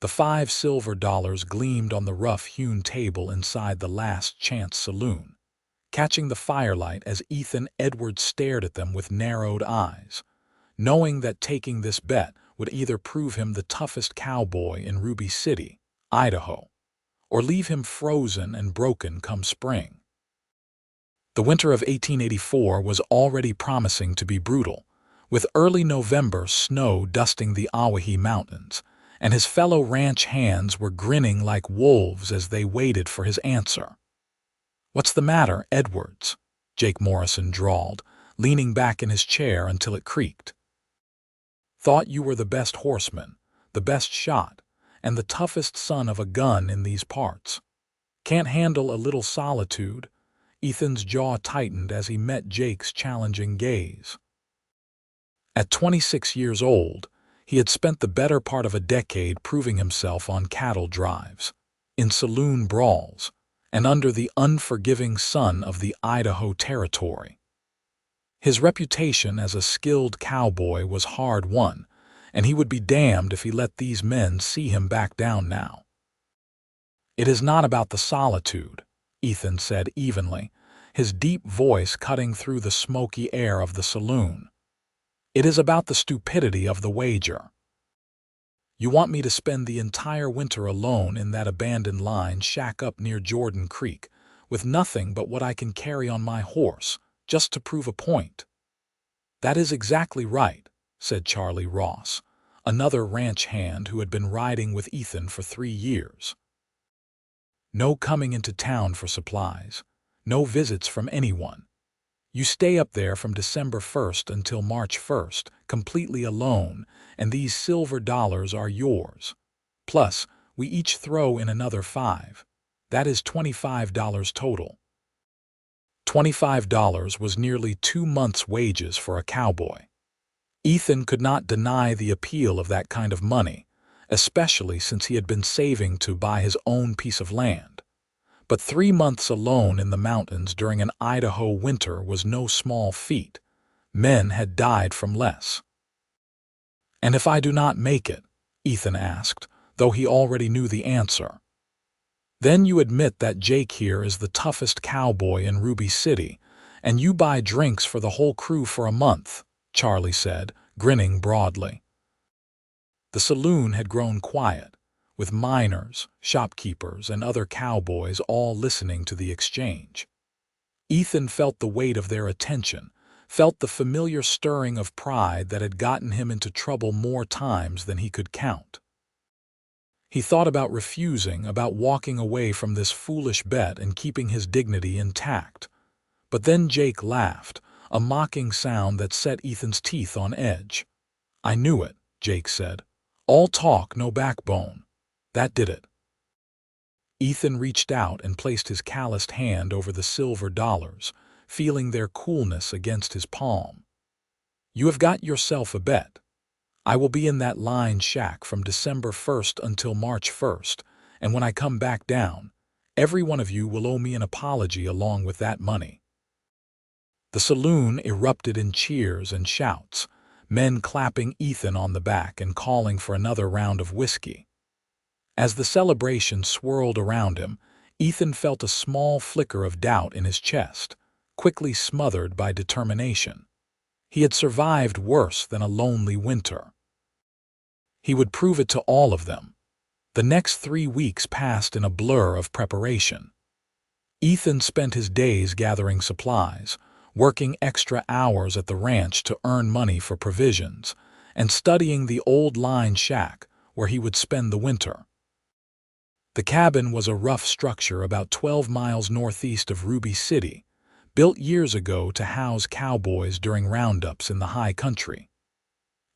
The $5 gleamed on the rough-hewn table inside the Last Chance saloon, catching the firelight as Ethan Edwards stared at them with narrowed eyes, knowing that taking this bet would either prove him the toughest cowboy in Ruby City, Idaho, or leave him frozen and broken come spring. The winter of 1884 was already promising to be brutal, with early November snow dusting the Awahi Mountains, and his fellow ranch hands were grinning like wolves as they waited for his answer. "What's the matter, Edwards?" Jake Morrison drawled, leaning back in his chair until it creaked. "Thought you were the best horseman, the best shot, and the toughest son of a gun in these parts. Can't handle a little solitude?" Ethan's jaw tightened as he met Jake's challenging gaze. At 26 years old, he had spent the better part of a decade proving himself on cattle drives, in saloon brawls, and under the unforgiving sun of the Idaho Territory. His reputation as a skilled cowboy was hard-won, and he would be damned if he let these men see him back down now. "It is not about the solitude," Ethan said evenly, his deep voice cutting through the smoky air of the saloon. "It is about the stupidity of the wager. You want me to spend the entire winter alone in that abandoned line shack up near Jordan Creek, with nothing but what I can carry on my horse, just to prove a point." "That is exactly right," said Charlie Ross, another ranch hand who had been riding with Ethan for 3 years. "No coming into town for supplies, no visits from anyone. You stay up there from December 1st until March 1st, completely alone, and these silver dollars are yours. Plus, we each throw in another $5. That is $25 total." $25 was nearly 2 months' wages for a cowboy. Ethan could not deny the appeal of that kind of money, especially since he had been saving to buy his own piece of land. But 3 months alone in the mountains during an Idaho winter was no small feat. Men had died from less. "And if I do not make it?" Ethan asked, though he already knew the answer. "Then you admit that Jake here is the toughest cowboy in Ruby City, and you buy drinks for the whole crew for a month," Charlie said, grinning broadly. The saloon had grown quiet, with miners, shopkeepers, and other cowboys all listening to the exchange. Ethan felt the weight of their attention, felt the familiar stirring of pride that had gotten him into trouble more times than he could count. He thought about refusing, about walking away from this foolish bet and keeping his dignity intact. But then Jake laughed, a mocking sound that set Ethan's teeth on edge. "I knew it," Jake said. "All talk, no backbone. That did it." Ethan reached out and placed his calloused hand over the silver dollars, feeling their coolness against his palm. "You have got yourself a bet. I will be in that line shack from December 1st until March 1st, and when I come back down, every one of you will owe me an apology along with that money." The saloon erupted in cheers and shouts, men clapping Ethan on the back and calling for another round of whiskey. As the celebration swirled around him, Ethan felt a small flicker of doubt in his chest, quickly smothered by determination. He had survived worse than a lonely winter. He would prove it to all of them. The next 3 weeks passed in a blur of preparation. Ethan spent his days gathering supplies, working extra hours at the ranch to earn money for provisions, and studying the old line shack where he would spend the winter. The cabin was a rough structure about 12 miles northeast of Ruby City, built years ago to house cowboys during roundups in the high country.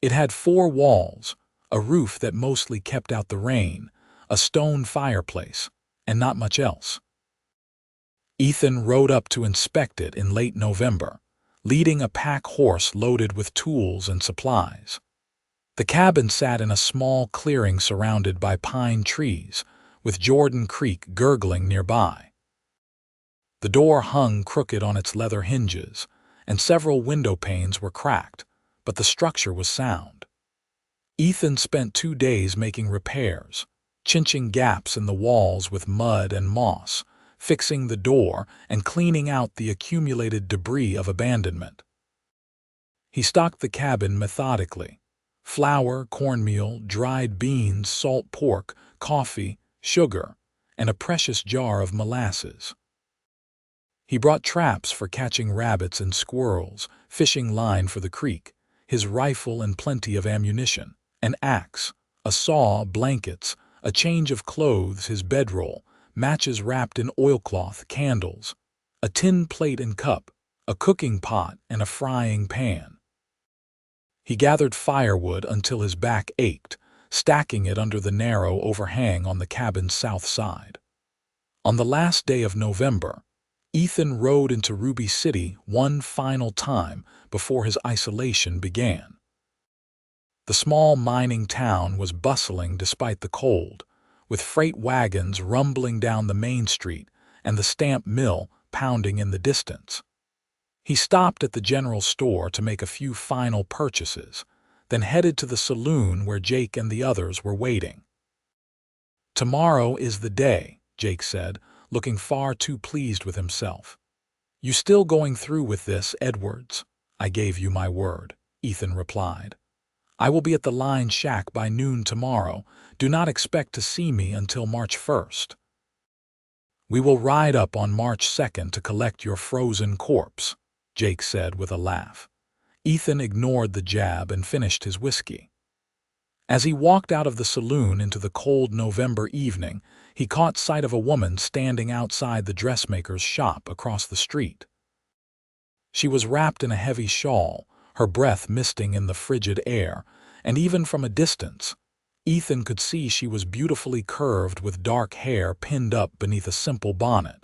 It had 4 walls, a roof that mostly kept out the rain, a stone fireplace, and not much else. Ethan rode up to inspect it in late November, leading a pack horse loaded with tools and supplies. The cabin sat in a small clearing surrounded by pine trees, with Jordan Creek gurgling nearby. The door hung crooked on its leather hinges, and several window panes were cracked, but the structure was sound. Ethan spent 2 days making repairs, chinching gaps in the walls with mud and moss, fixing the door, and cleaning out the accumulated debris of abandonment. He stocked the cabin methodically. Flour, cornmeal, dried beans, salt pork, coffee, sugar, and a precious jar of molasses. He brought traps for catching rabbits and squirrels, fishing line for the creek, his rifle and plenty of ammunition, an axe, a saw, blankets, a change of clothes, his bedroll, matches wrapped in oilcloth, candles, a tin plate and cup, a cooking pot, and a frying pan. He gathered firewood until his back ached, stacking it under the narrow overhang on the cabin's south side. On the last day of November, Ethan rode into Ruby City one final time before his isolation began. The small mining town was bustling despite the cold, with freight wagons rumbling down the main street and the stamp mill pounding in the distance. He stopped at the general store to make a few final purchases, then headed to the saloon where Jake and the others were waiting. "Tomorrow is the day," Jake said, looking far too pleased with himself. "You still going through with this, Edwards?" "I gave you my word," Ethan replied. "I will be at the line shack by noon tomorrow. Do not expect to see me until March 1st. "We will ride up on March 2nd to collect your frozen corpse," Jake said with a laugh. Ethan ignored the jab and finished his whiskey. As he walked out of the saloon into the cold November evening, he caught sight of a woman standing outside the dressmaker's shop across the street. She was wrapped in a heavy shawl, her breath misting in the frigid air, and even from a distance, Ethan could see she was beautifully curved with dark hair pinned up beneath a simple bonnet.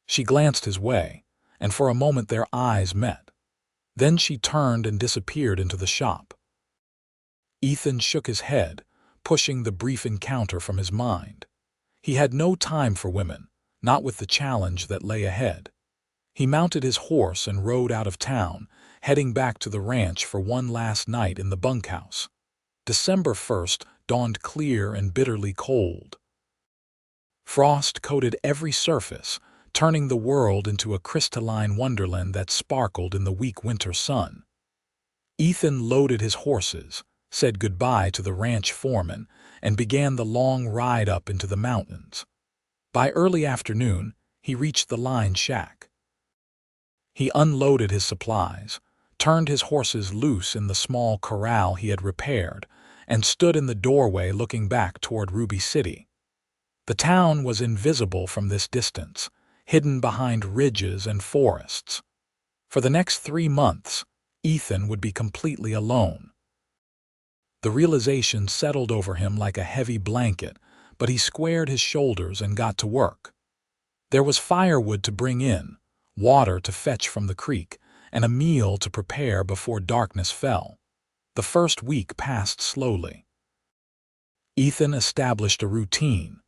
She glanced his way, and for a moment their eyes met. Then she turned and disappeared into the shop. Ethan shook his head, pushing the brief encounter from his mind. He had no time for women, not with the challenge that lay ahead. He mounted his horse and rode out of town, heading back to the ranch for one last night in the bunkhouse. December 1st dawned clear and bitterly cold. Frost coated every surface, turning the world into a crystalline wonderland that sparkled in the weak winter sun. Ethan loaded his horses, said goodbye to the ranch foreman, and began the long ride up into the mountains. By early afternoon, he reached the line shack. He unloaded his supplies, turned his horses loose in the small corral he had repaired, and stood in the doorway looking back toward Ruby City. The town was invisible from this distance, hidden behind ridges and forests. For the next 3 months, Ethan would be completely alone. The realization settled over him like a heavy blanket, but he squared his shoulders and got to work. There was firewood to bring in, water to fetch from the creek, and a meal to prepare before darkness fell. The first week passed slowly. Ethan established a routine.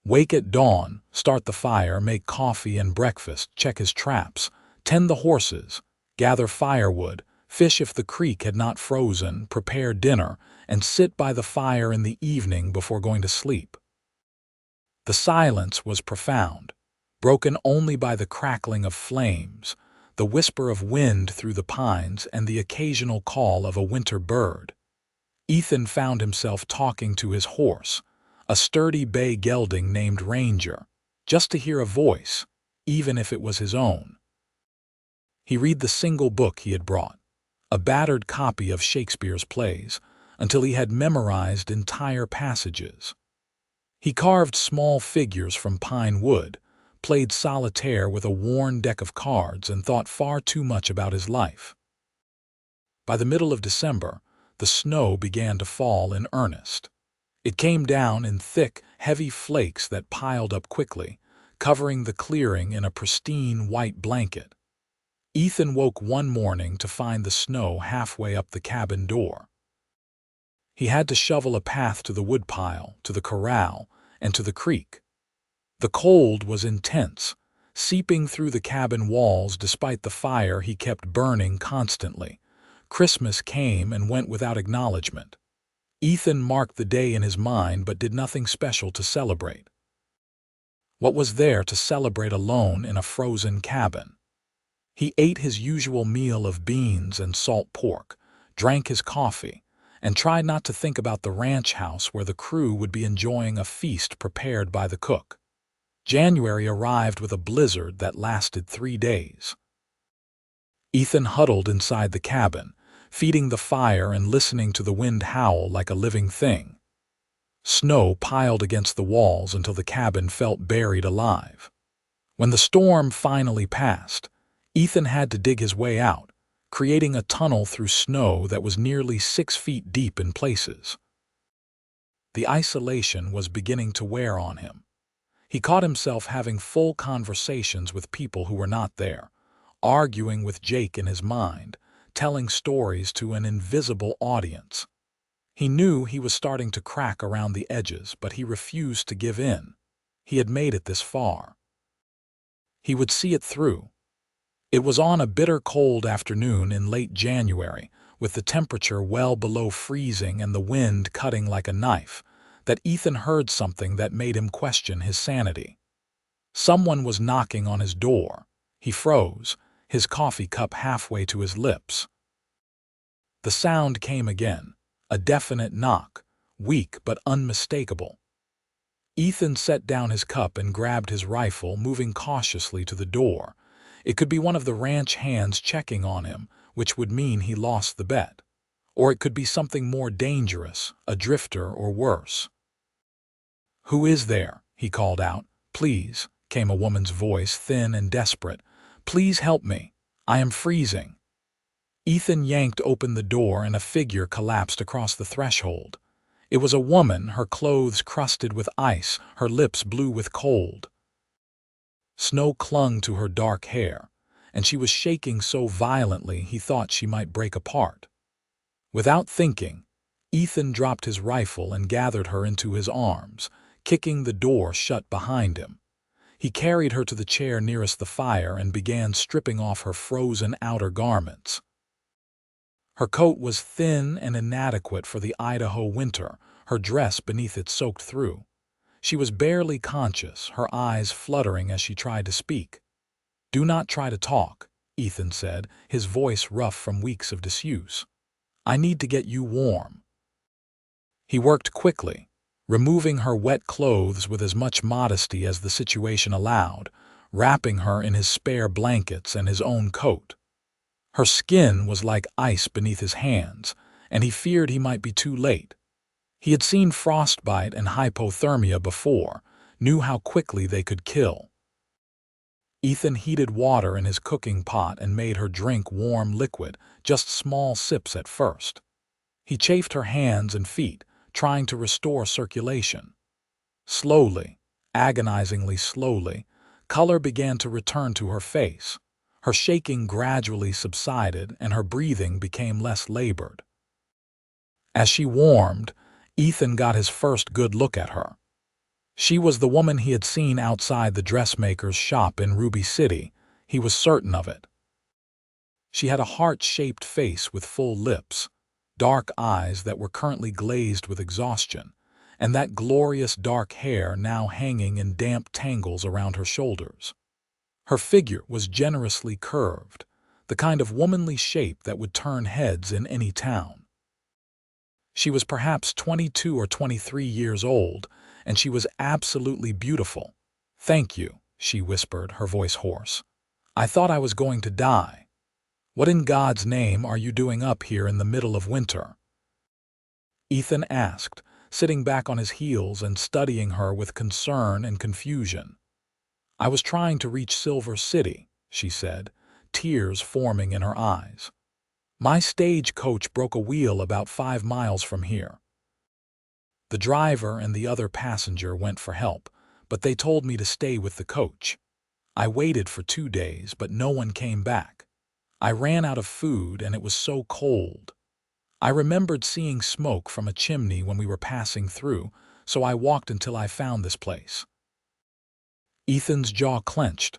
Wake at dawn, start the fire, make coffee and breakfast, check his traps, tend the horses, gather firewood, fish if the creek had not frozen, prepare dinner, and sit by the fire in the evening before going to sleep. The silence was profound, broken only by the crackling of flames, the whisper of wind through the pines, and the occasional call of a winter bird. Ethan found himself talking to his horse, a sturdy bay gelding named Ranger, just to hear a voice, even if it was his own. He read the single book he had brought, a battered copy of Shakespeare's plays, until he had memorized entire passages. He carved small figures from pine wood, played solitaire with a worn deck of cards, and thought far too much about his life. By the middle of December, the snow began to fall in earnest. It came down in thick, heavy flakes that piled up quickly, covering the clearing in a pristine white blanket. Ethan woke one morning to find the snow halfway up the cabin door. He had to shovel a path to the woodpile, to the corral, and to the creek. The cold was intense, seeping through the cabin walls despite the fire he kept burning constantly. Christmas came and went without acknowledgement. Ethan marked the day in his mind but did nothing special to celebrate. What was there to celebrate alone in a frozen cabin? He ate his usual meal of beans and salt pork, drank his coffee, and tried not to think about the ranch house where the crew would be enjoying a feast prepared by the cook. January arrived with a blizzard that lasted 3 days. Ethan huddled inside the cabin, feeding the fire and listening to the wind howl like a living thing. Snow piled against the walls until the cabin felt buried alive. When the storm finally passed, Ethan had to dig his way out, creating a tunnel through snow that was nearly 6 feet deep in places. The isolation was beginning to wear on him. He caught himself having full conversations with people who were not there, arguing with Jake in his mind, telling stories to an invisible audience. He knew he was starting to crack around the edges, but he refused to give in. He had made it this far. He would see it through. It was on a bitter cold afternoon in late January, with the temperature well below freezing and the wind cutting like a knife, that Ethan heard something that made him question his sanity. Someone was knocking on his door. He froze, his coffee cup halfway to his lips. The sound came again. A definite knock, weak but unmistakable. Ethan set down his cup and grabbed his rifle, moving cautiously to the door. It could be one of the ranch hands checking on him, which would mean he lost the bet. Or it could be something more dangerous, a drifter or worse. "Who is there?" he called out. "Please," came a woman's voice, thin and desperate. "Please help me. I am freezing." Ethan yanked open the door and a figure collapsed across the threshold. It was a woman, her clothes crusted with ice, her lips blue with cold. Snow clung to her dark hair, and she was shaking so violently he thought she might break apart. Without thinking, Ethan dropped his rifle and gathered her into his arms, kicking the door shut behind him. He carried her to the chair nearest the fire and began stripping off her frozen outer garments. Her coat was thin and inadequate for the Idaho winter, her dress beneath it soaked through. She was barely conscious, her eyes fluttering as she tried to speak. "Do not try to talk," Ethan said, his voice rough from weeks of disuse. "I need to get you warm." He worked quickly, removing her wet clothes with as much modesty as the situation allowed, wrapping her in his spare blankets and his own coat. Her skin was like ice beneath his hands, and he feared he might be too late. He had seen frostbite and hypothermia before, knew how quickly they could kill. Ethan heated water in his cooking pot and made her drink warm liquid, just small sips at first. He chafed her hands and feet, trying to restore circulation. Slowly, agonizingly slowly, color began to return to her face. Her shaking gradually subsided and her breathing became less labored. As she warmed, Ethan got his first good look at her. She was the woman he had seen outside the dressmaker's shop in Ruby City. He was certain of it. She had a heart-shaped face with full lips, dark eyes that were currently glazed with exhaustion, and that glorious dark hair now hanging in damp tangles around her shoulders. Her figure was generously curved, the kind of womanly shape that would turn heads in any town. She was perhaps 22 or 23 years old, and she was absolutely beautiful. "Thank you," she whispered, her voice hoarse. "I thought I was going to die. What in God's name are you doing up here in the middle of winter?" Ethan asked, sitting back on his heels and studying her with concern and confusion. "I was trying to reach Silver City," she said, tears forming in her eyes. "My stagecoach broke a wheel about 5 miles from here." The driver and the other passenger went for help, but they told me to stay with the coach. I waited for 2 days, but no one came back. I ran out of food and it was so cold. I remembered seeing smoke from a chimney when we were passing through, so I walked until I found this place. Ethan's jaw clenched.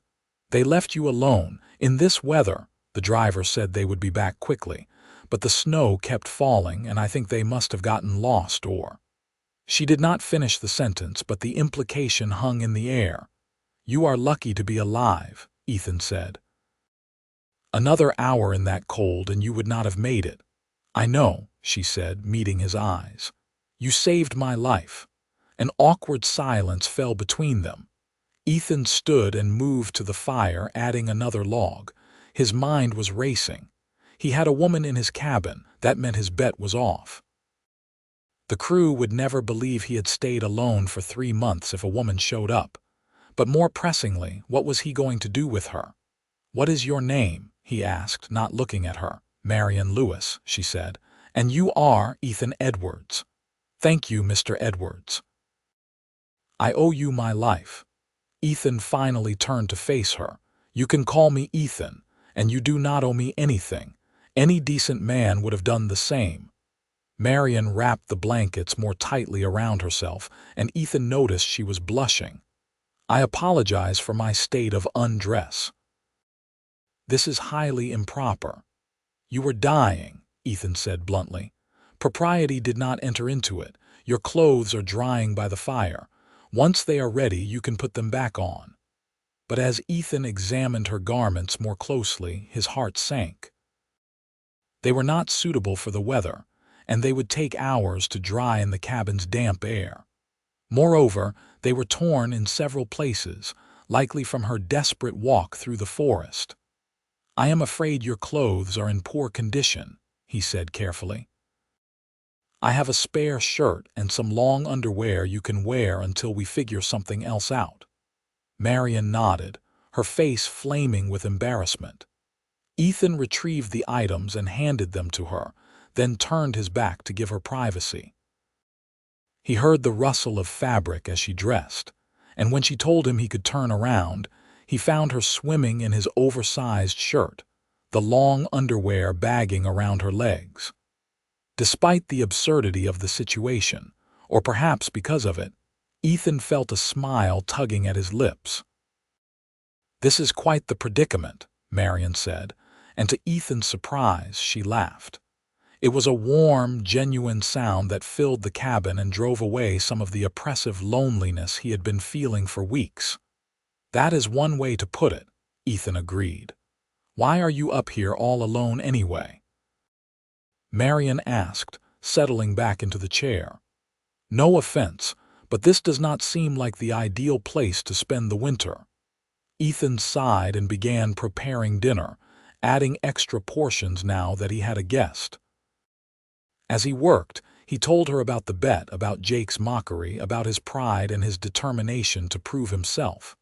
"They left you alone, in this weather." The driver said they would be back quickly, but the snow kept falling and I think they must have gotten lost or—" She did not finish the sentence, but the implication hung in the air. "You are lucky to be alive," Ethan said. "Another hour in that cold and you would not have made it." "I know," she said, meeting his eyes. "You saved my life." An awkward silence fell between them. Ethan stood and moved to the fire, adding another log. His mind was racing. He had a woman in his cabin. That meant his bet was off. The crew would never believe he had stayed alone for 3 months if a woman showed up. But more pressingly, what was he going to do with her? "What is your name?" he asked, not looking at her. "Marianne Lewis," she said. "And you are Ethan Edwards." "Thank you, Mr. Edwards." "I owe you my life." Ethan finally turned to face her. "You can call me Ethan, and you do not owe me anything. Any decent man would have done the same." Marianne wrapped the blankets more tightly around herself, and Ethan noticed she was blushing. "I apologize for my state of undress. This is highly improper." "You were dying," Ethan said bluntly. "Propriety did not enter into it. Your clothes are drying by the fire. Once they are ready, you can put them back on." But as Ethan examined her garments more closely, his heart sank. They were not suitable for the weather, and they would take hours to dry in the cabin's damp air. Moreover, they were torn in several places, likely from her desperate walk through the forest. "I am afraid your clothes are in poor condition," he said carefully. "I have a spare shirt and some long underwear you can wear until we figure something else out." Marianne nodded, her face flaming with embarrassment. Ethan retrieved the items and handed them to her, then turned his back to give her privacy. He heard the rustle of fabric as she dressed, and when she told him he could turn around, he found her swimming in his oversized shirt, the long underwear bagging around her legs. Despite the absurdity of the situation, or perhaps because of it, Ethan felt a smile tugging at his lips. "This is quite the predicament," Marianne said, and to Ethan's surprise, she laughed. It was a warm, genuine sound that filled the cabin and drove away some of the oppressive loneliness he had been feeling for weeks. "That is one way to put it," Ethan agreed. "Why are you up here all alone anyway?" Marianne asked, settling back into the chair. "No offense, but this does not seem like the ideal place to spend the winter." Ethan sighed and began preparing dinner, adding extra portions now that he had a guest. As he worked, he told her about the bet, about Jake's mockery, about his pride and his determination to prove himself.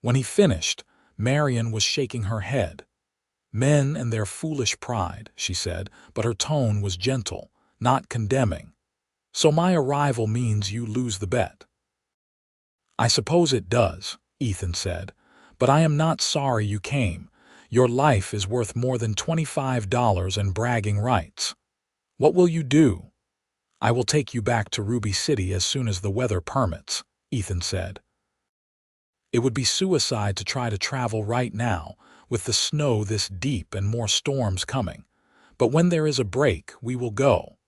When he finished, Marianne was shaking her head. "Men and their foolish pride," she said, but her tone was gentle, not condemning. "So my arrival means you lose the bet." "I suppose it does," Ethan said, "but I am not sorry you came. Your life is worth more than $25 and bragging rights." "What will you do?" "I will take you back to Ruby City as soon as the weather permits," Ethan said. "It would be suicide to try to travel right now, with the snow this deep and more storms coming. But when there is a break, we will go."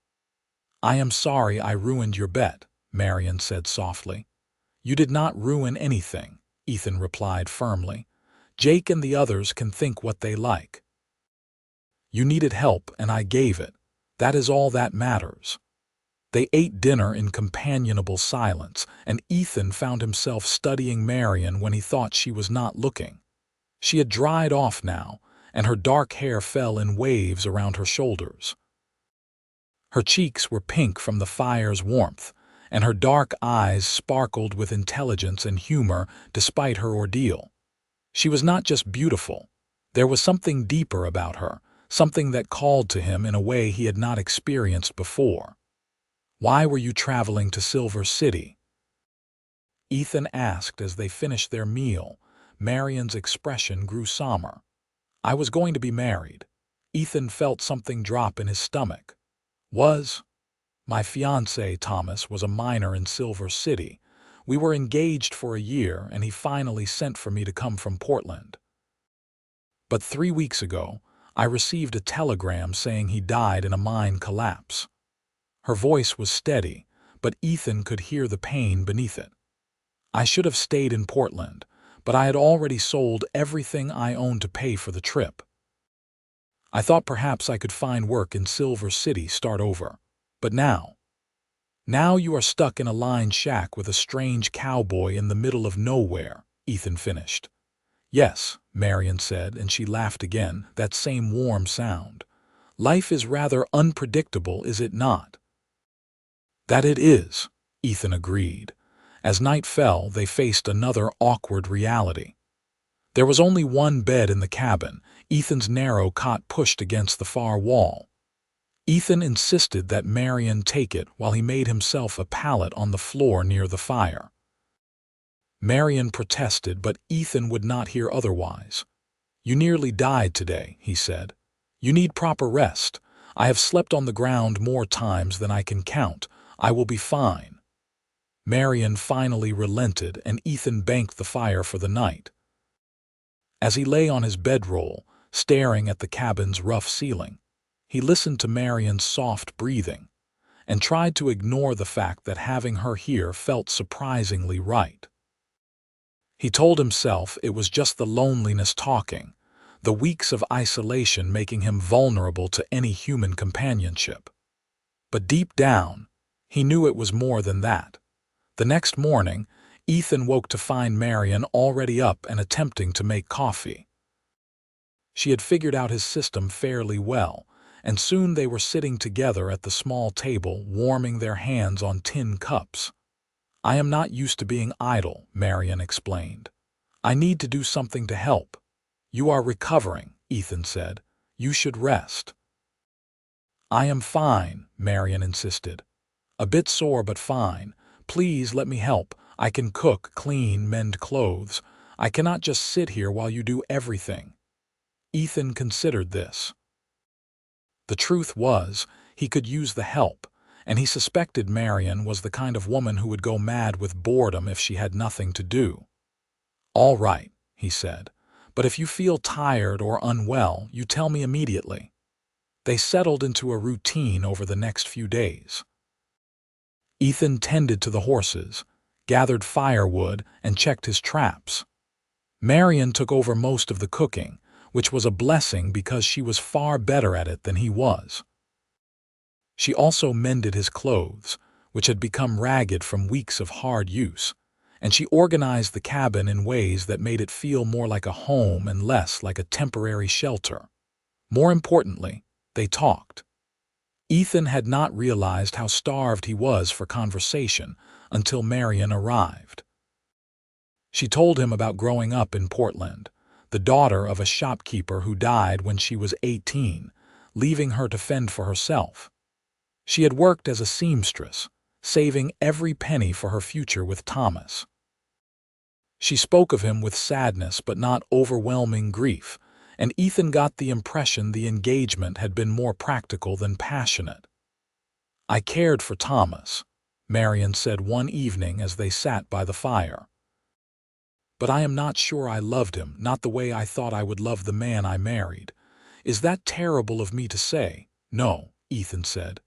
"I am sorry I ruined your bet," Marianne said softly. "You did not ruin anything," Ethan replied firmly. "Jake and the others can think what they like. You needed help and I gave it. That is all that matters." They ate dinner in companionable silence, and Ethan found himself studying Marianne when he thought she was not looking. She had dried off now, and her dark hair fell in waves around her shoulders. Her cheeks were pink from the fire's warmth, and her dark eyes sparkled with intelligence and humor despite her ordeal. She was not just beautiful. There was something deeper about her, something that called to him in a way he had not experienced before. "Why were you traveling to Silver City?" Ethan asked as they finished their meal. Marianne's expression grew somber. "I was going to be married." Ethan felt something drop in his stomach. "Was?" "My fiancé, Thomas, was a miner in Silver City. We were engaged for a year, and he finally sent for me to come from Portland. But 3 weeks ago, I received a telegram saying he died in a mine collapse." Her voice was steady, but Ethan could hear the pain beneath it. "I should have stayed in Portland, but I had already sold everything I owned to pay for the trip. I thought perhaps I could find work in Silver City, start over. But now you are stuck in a lined shack with a strange cowboy in the middle of nowhere," Ethan finished. "Yes," Marianne said, and she laughed again, that same warm sound. "Life is rather unpredictable, is it not?" "That it is," Ethan agreed. As night fell, they faced another awkward reality. There was only one bed in the cabin, Ethan's narrow cot pushed against the far wall. Ethan insisted that Marianne take it while he made himself a pallet on the floor near the fire. Marianne protested, but Ethan would not hear otherwise. "You nearly died today," he said. "You need proper rest. I have slept on the ground more times than I can count. I will be fine." Marianne finally relented, and Ethan banked the fire for the night. As he lay on his bedroll, staring at the cabin's rough ceiling, he listened to Marianne's soft breathing and tried to ignore the fact that having her here felt surprisingly right. He told himself it was just the loneliness talking, the weeks of isolation making him vulnerable to any human companionship. But deep down, he knew it was more than that. The next morning, Ethan woke to find Marianne already up and attempting to make coffee. She had figured out his system fairly well, and soon they were sitting together at the small table, warming their hands on tin cups. "I am not used to being idle," Marianne explained. "I need to do something to help." "You are recovering," Ethan said. "You should rest." "I am fine," Marianne insisted. "A bit sore, but fine. Please let me help. I can cook, clean, mend clothes. I cannot just sit here while you do everything." Ethan considered this. The truth was, he could use the help, and he suspected Marianne was the kind of woman who would go mad with boredom if she had nothing to do. "All right," he said, "but if you feel tired or unwell, you tell me immediately." They settled into a routine over the next few days. Ethan tended to the horses, gathered firewood, and checked his traps. Marianne took over most of the cooking, which was a blessing because she was far better at it than he was. She also mended his clothes, which had become ragged from weeks of hard use, and she organized the cabin in ways that made it feel more like a home and less like a temporary shelter. More importantly, they talked. Ethan had not realized how starved he was for conversation until Marianne arrived. She told him about growing up in Portland, the daughter of a shopkeeper who died when she was 18, leaving her to fend for herself. She had worked as a seamstress, saving every penny for her future with Thomas. She spoke of him with sadness but not overwhelming grief, and Ethan got the impression the engagement had been more practical than passionate. "I cared for Thomas," Marianne said one evening as they sat by the fire. "But I am not sure I loved him, not the way I thought I would love the man I married. Is that terrible of me to say?" "No," Ethan said.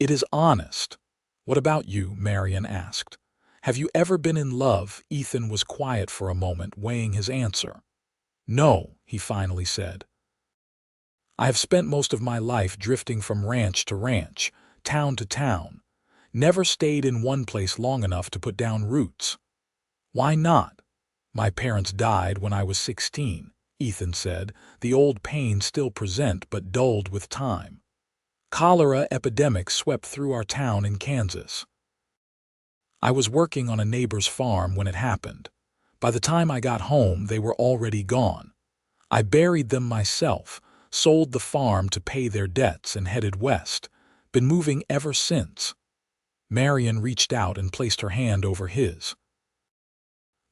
"It is honest." "What about you?" Marianne asked. "Have you ever been in love?" Ethan was quiet for a moment, weighing his answer. "No," he finally said. "I have spent most of my life drifting from ranch to ranch, town to town. Never stayed in one place long enough to put down roots." "Why not?" "My parents died when I was 16, Ethan said, the old pain still present but dulled with time. Cholera epidemic swept through our town in Kansas. I was working on a neighbor's farm when it happened. By the time I got home, they were already gone. I buried them myself, sold the farm to pay their debts, and headed west. Been moving ever since." Marianne reached out and placed her hand over his.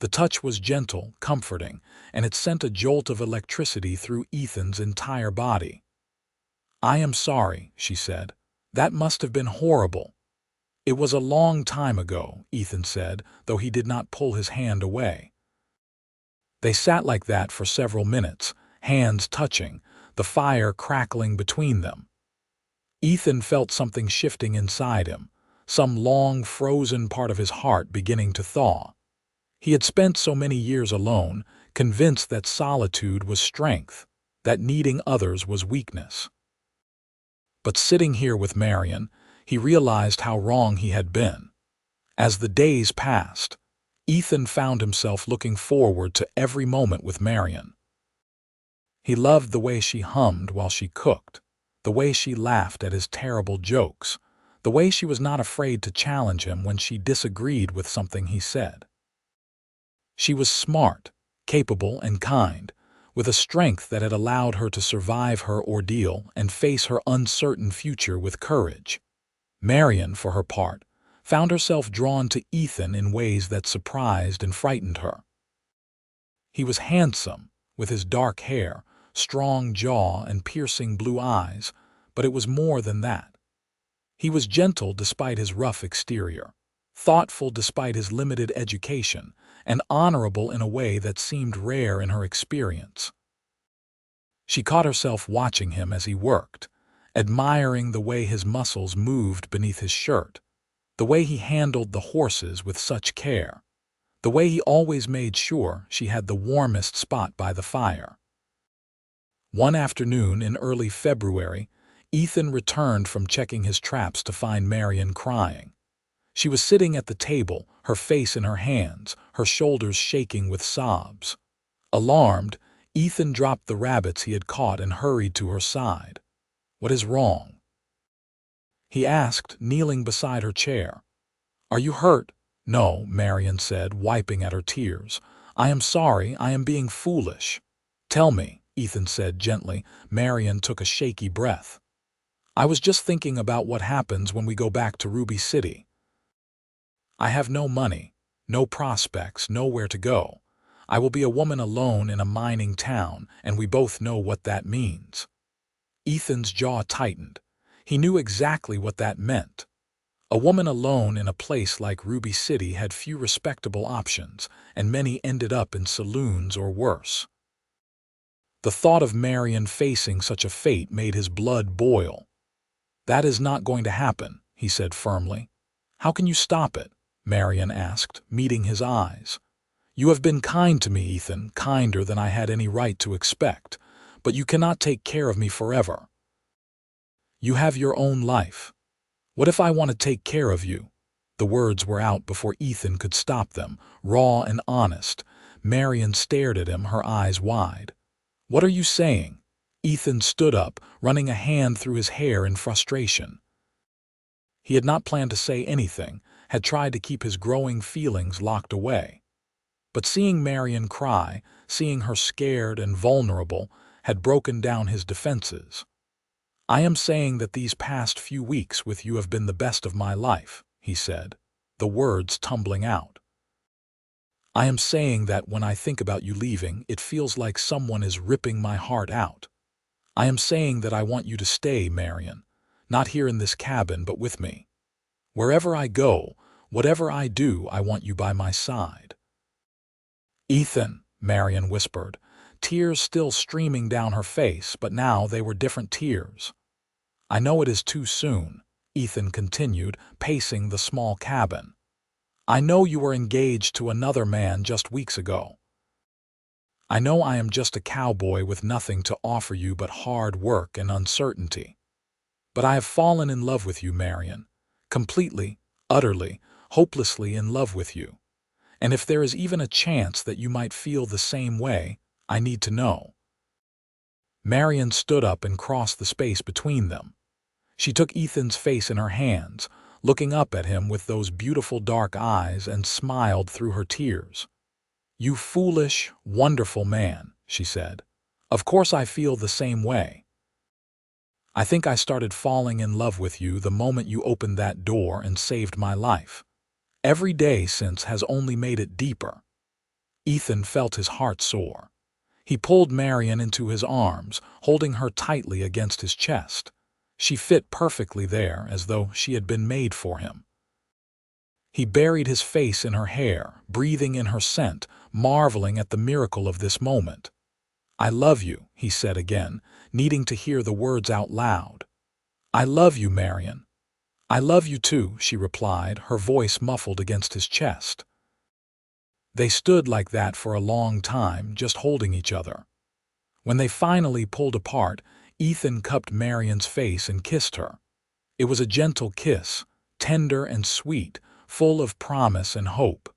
The touch was gentle, comforting, and it sent a jolt of electricity through Ethan's entire body. "I am sorry," she said. "That must have been horrible." "It was a long time ago," Ethan said, though he did not pull his hand away. They sat like that for several minutes, hands touching, the fire crackling between them. Ethan felt something shifting inside him, some long, frozen part of his heart beginning to thaw. He had spent so many years alone, convinced that solitude was strength, that needing others was weakness. But sitting here with Marianne, he realized how wrong he had been. As the days passed, Ethan found himself looking forward to every moment with Marianne. He loved the way she hummed while she cooked, the way she laughed at his terrible jokes, the way she was not afraid to challenge him when she disagreed with something he said. She was smart, capable, and kind, with a strength that had allowed her to survive her ordeal and face her uncertain future with courage. Marianne, for her part, found herself drawn to Ethan in ways that surprised and frightened her. He was handsome, with his dark hair, strong jaw, and piercing blue eyes, but it was more than that. He was gentle despite his rough exterior, thoughtful despite his limited education, and honorable in a way that seemed rare in her experience. She caught herself watching him as he worked, admiring the way his muscles moved beneath his shirt, the way he handled the horses with such care, the way he always made sure she had the warmest spot by the fire. One afternoon in early February, Ethan returned from checking his traps to find Marianne crying. She was sitting at the table, her face in her hands, her shoulders shaking with sobs. Alarmed, Ethan dropped the rabbits he had caught and hurried to her side. "What is wrong?" he asked, kneeling beside her chair. "Are you hurt?" "No," Marianne said, wiping at her tears. "I am sorry, I am being foolish." "Tell me," Ethan said gently. Marianne took a shaky breath. "I was just thinking about what happens when we go back to Ruby City. I have no money, no prospects, nowhere to go. I will be a woman alone in a mining town, and we both know what that means." Ethan's jaw tightened. He knew exactly what that meant. A woman alone in a place like Ruby City had few respectable options, and many ended up in saloons or worse. The thought of Marianne facing such a fate made his blood boil. "That is not going to happen," he said firmly. "How can you stop it?" Marianne asked, meeting his eyes. "You have been kind to me, Ethan, kinder than I had any right to expect, but you cannot take care of me forever. You have your own life. What if I want to take care of you?" The words were out before Ethan could stop them, raw and honest. Marianne stared at him, her eyes wide. "What are you saying?" Ethan stood up, running a hand through his hair in frustration. He had not planned to say anything, had tried to keep his growing feelings locked away. But seeing Marianne cry, seeing her scared and vulnerable, had broken down his defenses. "I am saying that these past few weeks with you have been the best of my life," he said, the words tumbling out. "I am saying that when I think about you leaving, it feels like someone is ripping my heart out. I am saying that I want you to stay, Marianne, not here in this cabin, but with me. Wherever I go, whatever I do, I want you by my side." "Ethan," Marianne whispered, tears still streaming down her face, but now they were different tears. "I know it is too soon," Ethan continued, pacing the small cabin. "I know you were engaged to another man just weeks ago. I know I am just a cowboy with nothing to offer you but hard work and uncertainty. But I have fallen in love with you, Marianne, completely, utterly, hopelessly in love with you. And if there is even a chance that you might feel the same way, I need to know." Marianne stood up and crossed the space between them. She took Ethan's face in her hands, looking up at him with those beautiful dark eyes, and smiled through her tears. "You foolish, wonderful man," she said. "Of course I feel the same way. I think I started falling in love with you the moment you opened that door and saved my life. Every day since has only made it deeper." Ethan felt his heart soar. He pulled Marianne into his arms, holding her tightly against his chest. She fit perfectly there, as though she had been made for him. He buried his face in her hair, breathing in her scent, marveling at the miracle of this moment. "I love you," he said again, needing to hear the words out loud. "I love you, Marianne." "I love you too," she replied, her voice muffled against his chest. They stood like that for a long time, just holding each other. When they finally pulled apart, Ethan cupped Marianne's face and kissed her. It was a gentle kiss, tender and sweet, full of promise and hope.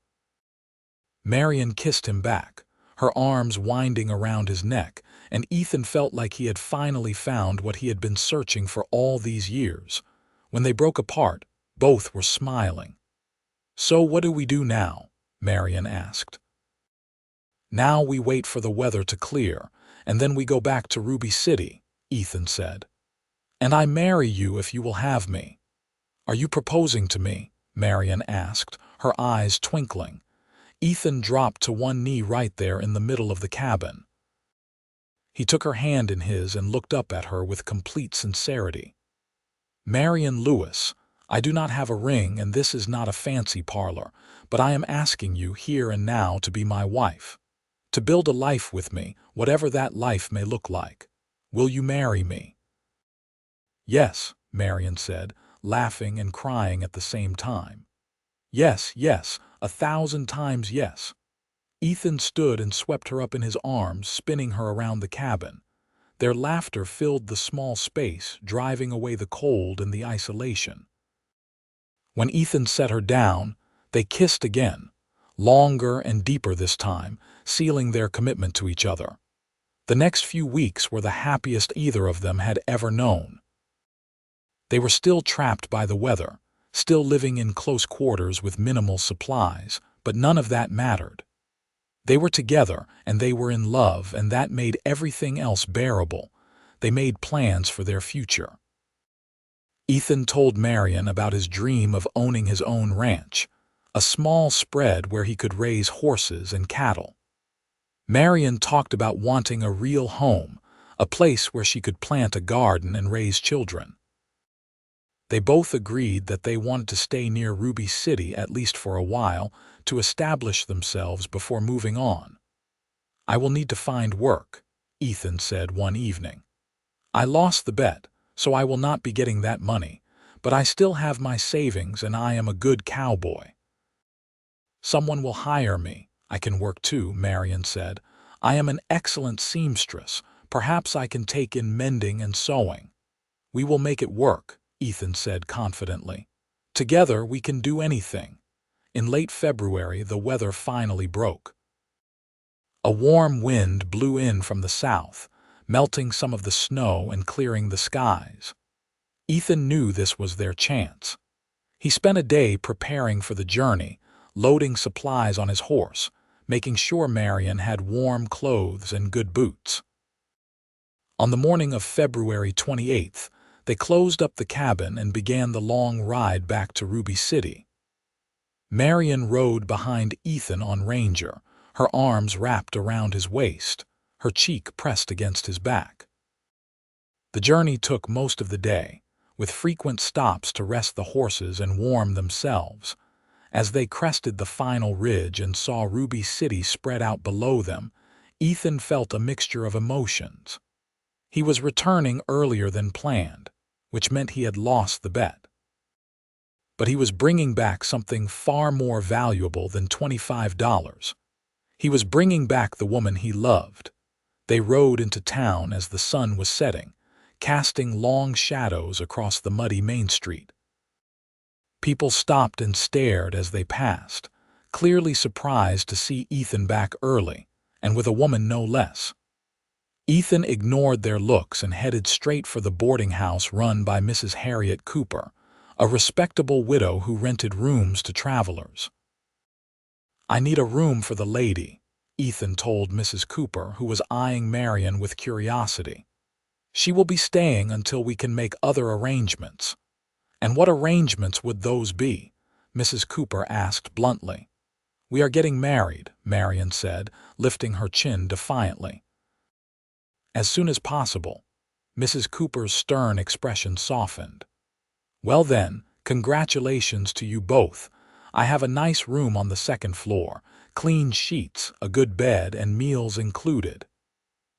Marianne kissed him back, her arms winding around his neck, and Ethan felt like he had finally found what he had been searching for all these years. When they broke apart, both were smiling. "So what do we do now?" Marianne asked. "Now we wait for the weather to clear, and then we go back to Ruby City," Ethan said. "And I marry you if you will have me." "Are you proposing to me?" Marianne asked, her eyes twinkling. Ethan dropped to one knee right there in the middle of the cabin. He took her hand in his and looked up at her with complete sincerity. "Marianne Lewis, I do not have a ring and this is not a fancy parlor, but I am asking you here and now to be my wife, to build a life with me, whatever that life may look like. Will you marry me?" "Yes," Marianne said, laughing and crying at the same time. "Yes, yes, 1,000 times yes." Ethan stood and swept her up in his arms, spinning her around the cabin. Their laughter filled the small space, driving away the cold and the isolation. When Ethan set her down, they kissed again, longer and deeper this time, sealing their commitment to each other. The next few weeks were the happiest either of them had ever known. They were still trapped by the weather, still living in close quarters with minimal supplies, but none of that mattered. They were together, and they were in love, and that made everything else bearable. They made plans for their future. Ethan told Marianne about his dream of owning his own ranch, a small spread where he could raise horses and cattle. Marianne talked about wanting a real home, a place where she could plant a garden and raise children. They both agreed that they wanted to stay near Ruby City at least for a while to establish themselves before moving on. "I will need to find work," Ethan said one evening. "I lost the bet, so I will not be getting that money, but I still have my savings and I am a good cowboy." "Someone will hire me. I can work too," Marianne said. "I am an excellent seamstress. Perhaps I can take in mending and sewing." "We will make it work," Ethan said confidently. "Together we can do anything." In late February, the weather finally broke. A warm wind blew in from the south, melting some of the snow and clearing the skies. Ethan knew this was their chance. He spent a day preparing for the journey, loading supplies on his horse, making sure Marianne had warm clothes and good boots. On the morning of February 28th, they closed up the cabin and began the long ride back to Ruby City. Marianne rode behind Ethan on Ranger, her arms wrapped around his waist, her cheek pressed against his back. The journey took most of the day, with frequent stops to rest the horses and warm themselves. As they crested the final ridge and saw Ruby City spread out below them, Ethan felt a mixture of emotions. He was returning earlier than planned, which meant he had lost the bet. But he was bringing back something far more valuable than $25. He was bringing back the woman he loved. They rode into town as the sun was setting, casting long shadows across the muddy Main Street. People stopped and stared as they passed, clearly surprised to see Ethan back early, and with a woman no less. Ethan ignored their looks and headed straight for the boarding house run by Mrs. Harriet Cooper, a respectable widow who rented rooms to travelers. "I need a room for the lady," Ethan told Mrs. Cooper, who was eyeing Marianne with curiosity. "She will be staying until we can make other arrangements." "And what arrangements would those be?" Mrs. Cooper asked bluntly. "We are getting married," Marianne said, lifting her chin defiantly. "As soon as possible." Mrs. Cooper's stern expression softened. "Well then, congratulations to you both. I have a nice room on the second floor, clean sheets, a good bed, and meals included."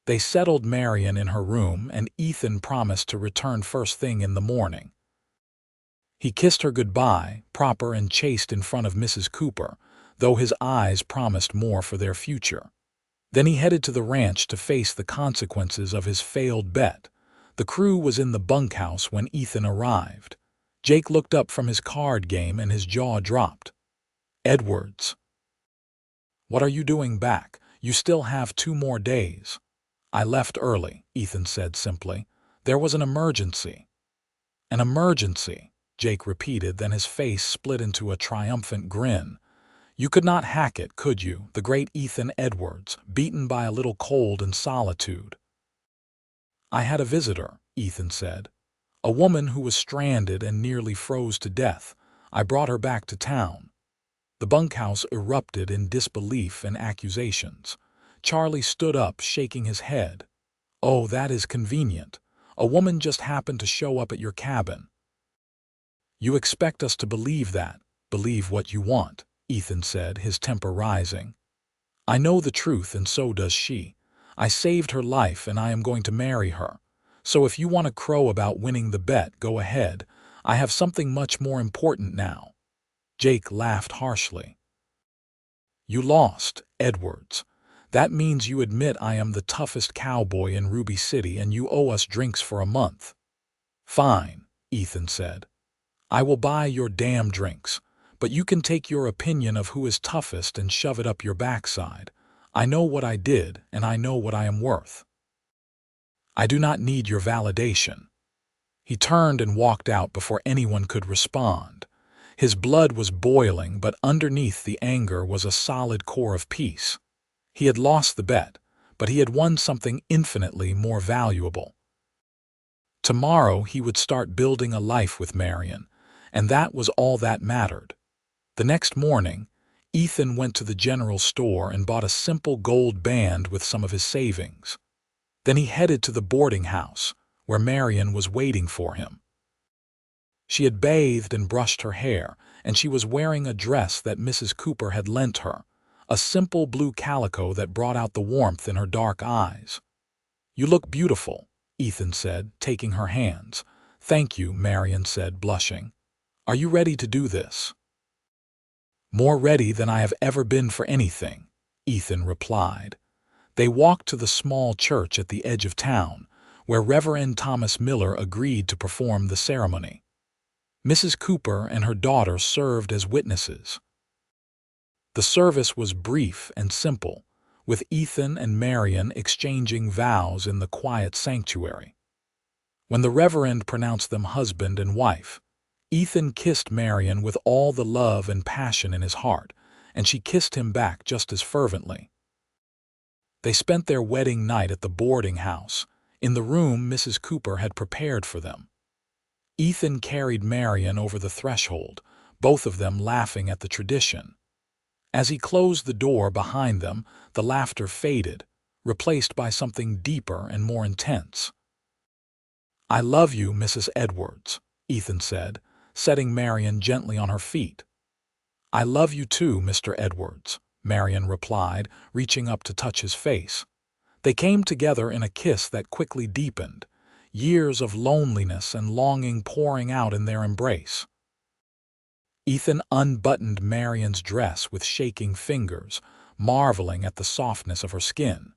They settled Marianne in her room, and Ethan promised to return first thing in the morning. He kissed her goodbye, proper and chaste in front of Mrs. Cooper, though his eyes promised more for their future. Then he headed to the ranch to face the consequences of his failed bet. The crew was in the bunkhouse when Ethan arrived. Jake looked up from his card game and his jaw dropped. "Edwards, what are you doing back? You still have 2 more days." "I left early," Ethan said simply. "There was an emergency." "An emergency," Jake repeated, then his face split into a triumphant grin. "You could not hack it, could you, the great Ethan Edwards, beaten by a little cold and solitude?" "I had a visitor," Ethan said. "A woman who was stranded and nearly froze to death. I brought her back to town." The bunkhouse erupted in disbelief and accusations. Charlie stood up, shaking his head. "Oh, that is convenient. A woman just happened to show up at your cabin." "You expect us to believe that? Believe what you want," Ethan said, his temper rising. "I know the truth, and so does she. I saved her life, and I am going to marry her. So if you want to crow about winning the bet, go ahead. I have something much more important now." Jake laughed harshly. "You lost, Edwards. That means you admit I am the toughest cowboy in Ruby City, and you owe us drinks for a month." "Fine," Ethan said. "I will buy your damn drinks, but you can take your opinion of who is toughest and shove it up your backside. I know what I did, and I know what I am worth. I do not need your validation." He turned and walked out before anyone could respond. His blood was boiling, but underneath the anger was a solid core of peace. He had lost the bet, but he had won something infinitely more valuable. Tomorrow he would start building a life with Marianne, and that was all that mattered. The next morning, Ethan went to the general store and bought a simple gold band with some of his savings. Then he headed to the boarding house, where Marianne was waiting for him. She had bathed and brushed her hair, and she was wearing a dress that Mrs. Cooper had lent her, a simple blue calico that brought out the warmth in her dark eyes. "You look beautiful," Ethan said, taking her hands. "Thank you," Marianne said, blushing. "Are you ready to do this?" "More ready than I have ever been for anything," Ethan replied. They walked to the small church at the edge of town, where Reverend Thomas Miller agreed to perform the ceremony. Mrs. Cooper and her daughter served as witnesses. The service was brief and simple, with Ethan and Marianne exchanging vows in the quiet sanctuary. When the Reverend pronounced them husband and wife, Ethan kissed Marianne with all the love and passion in his heart, and she kissed him back just as fervently. They spent their wedding night at the boarding house, in the room Mrs. Cooper had prepared for them. Ethan carried Marianne over the threshold, both of them laughing at the tradition. As he closed the door behind them, the laughter faded, replaced by something deeper and more intense. "I love you, Mrs. Edwards," Ethan said, setting Marianne gently on her feet. "I love you too, Mr. Edwards," Marianne replied, reaching up to touch his face. They came together in a kiss that quickly deepened, years of loneliness and longing pouring out in their embrace. Ethan unbuttoned Marianne's dress with shaking fingers, marveling at the softness of her skin.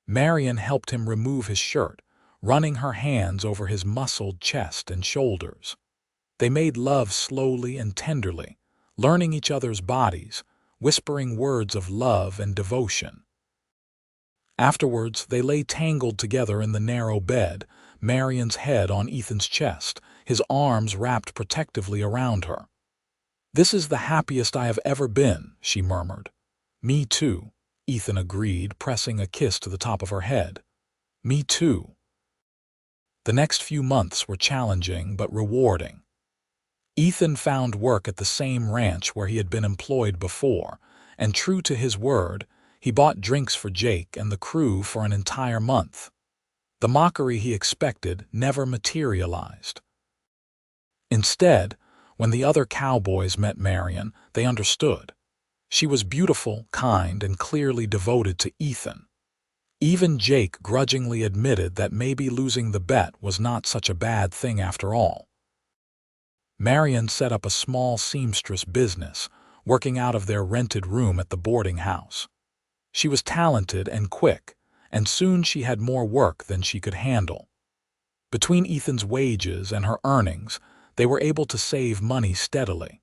Marianne helped him remove his shirt, running her hands over his muscled chest and shoulders. They made love slowly and tenderly, learning each other's bodies, whispering words of love and devotion. Afterwards, they lay tangled together in the narrow bed, Marianne's head on Ethan's chest, his arms wrapped protectively around her. "This is the happiest I have ever been," she murmured. "Me too," Ethan agreed, pressing a kiss to the top of her head. "Me too." The next few months were challenging but rewarding. Ethan found work at the same ranch where he had been employed before, and true to his word, he bought drinks for Jake and the crew for an entire month. The mockery he expected never materialized. Instead, when the other cowboys met Marianne, they understood. She was beautiful, kind, and clearly devoted to Ethan. Even Jake grudgingly admitted that maybe losing the bet was not such a bad thing after all. Marianne set up a small seamstress business, working out of their rented room at the boarding house. She was talented and quick, and soon she had more work than she could handle. Between Ethan's wages and her earnings, they were able to save money steadily.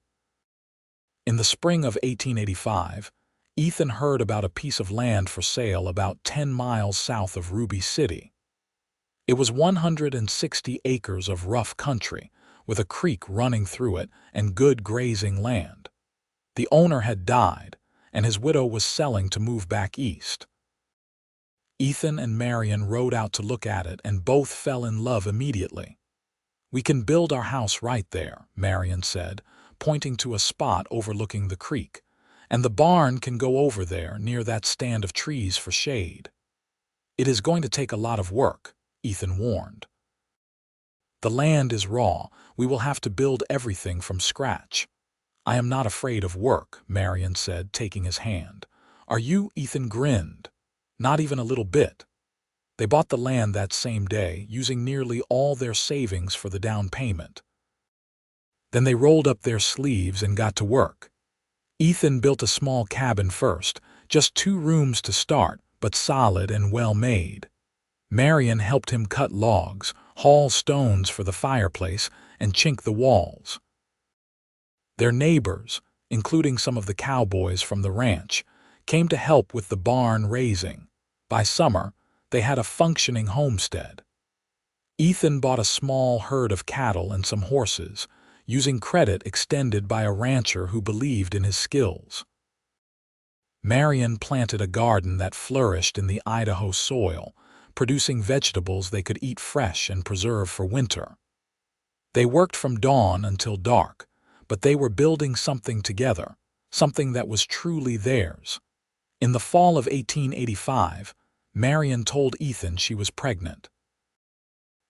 In the spring of 1885, Ethan heard about a piece of land for sale about 10 miles south of Ruby City. It was 160 acres of rough country, with a creek running through it and good grazing land. The owner had died, and his widow was selling to move back east. Ethan and Marianne rode out to look at it and both fell in love immediately. "We can build our house right there," Marianne said, pointing to a spot overlooking the creek, "and the barn can go over there near that stand of trees for shade." "It is going to take a lot of work," Ethan warned. "The land is raw. We will have to build everything from scratch." "I am not afraid of work," Marianne said, taking his hand. "Are you?" Ethan grinned. "Not even a little bit." They bought the land that same day, using nearly all their savings for the down payment. Then they rolled up their sleeves and got to work. Ethan built a small cabin first, just 2 rooms to start, but solid and well made. Marianne helped him cut logs, haul stones for the fireplace, and chink the walls. Their neighbors, including some of the cowboys from the ranch, came to help with the barn raising. By summer, they had a functioning homestead. Ethan bought a small herd of cattle and some horses, using credit extended by a rancher who believed in his skills. Marianne planted a garden that flourished in the Idaho soil, producing vegetables they could eat fresh and preserve for winter. They worked from dawn until dark, but they were building something together, something that was truly theirs. In the fall of 1885, Marianne told Ethan she was pregnant.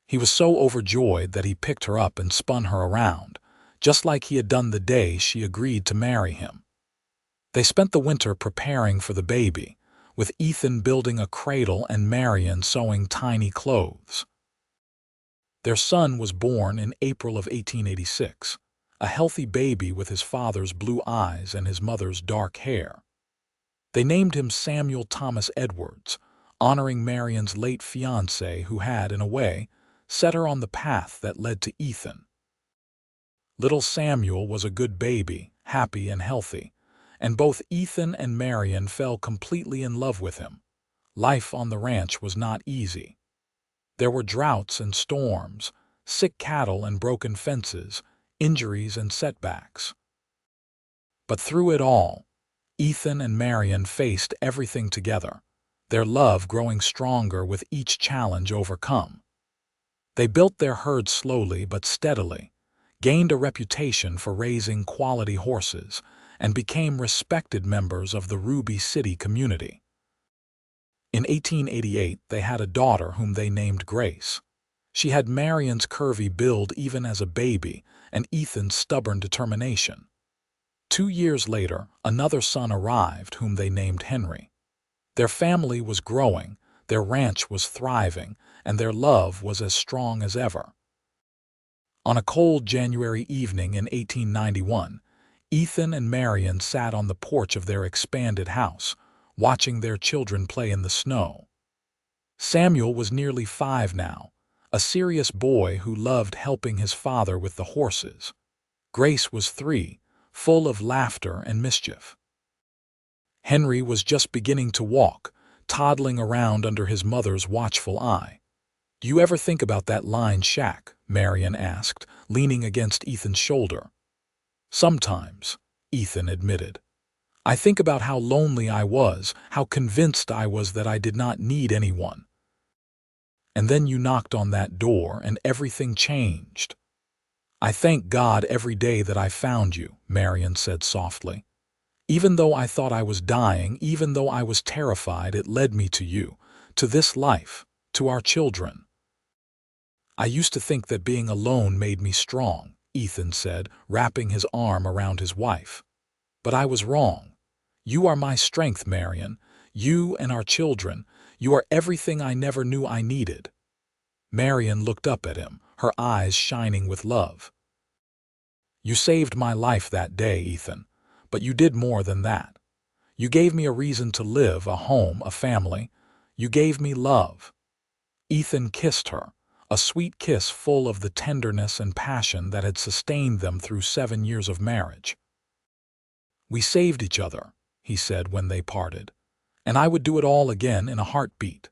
He was so overjoyed that he picked her up and spun her around, just like he had done the day she agreed to marry him. They spent the winter preparing for the baby, with Ethan building a cradle and Marianne sewing tiny clothes. Their son was born in April of 1886, a healthy baby with his father's blue eyes and his mother's dark hair. They named him Samuel Thomas Edwards, honoring Marianne's late fiancé who had, in a way, set her on the path that led to Ethan. Little Samuel was a good baby, happy and healthy, and both Ethan and Marianne fell completely in love with him. Life on the ranch was not easy. There were droughts and storms, sick cattle and broken fences, injuries and setbacks. But through it all, Ethan and Marianne faced everything together, their love growing stronger with each challenge overcome. They built their herd slowly but steadily, gained a reputation for raising quality horses, and became respected members of the Ruby City community. In 1888, they had a daughter whom they named Grace. She had Marianne's curvy build even as a baby and Ethan's stubborn determination. 2 years later, another son arrived whom they named Henry. Their family was growing, their ranch was thriving, and their love was as strong as ever. On a cold January evening in 1891, Ethan and Marianne sat on the porch of their expanded house, watching their children play in the snow. Samuel was nearly 5 now, a serious boy who loved helping his father with the horses. Grace was 3, full of laughter and mischief. Henry was just beginning to walk, toddling around under his mother's watchful eye. "Do you ever think about that lined shack?" Marianne asked, leaning against Ethan's shoulder. "Sometimes," Ethan admitted. "I think about how lonely I was, how convinced I was that I did not need anyone. And then you knocked on that door and everything changed." "I thank God every day that I found you," Marianne said softly. "Even though I thought I was dying, even though I was terrified, it led me to you, to this life, to our children." "I used to think that being alone made me strong," Ethan said, wrapping his arm around his wife. "But I was wrong. You are my strength, Marianne. You and our children. You are everything I never knew I needed." Marianne looked up at him, her eyes shining with love. "You saved my life that day, Ethan, but you did more than that. You gave me a reason to live, a home, a family. You gave me love." Ethan kissed her, a sweet kiss full of the tenderness and passion that had sustained them through 7 years of marriage. "We saved each other," he said when they parted, "and I would do it all again in a heartbeat."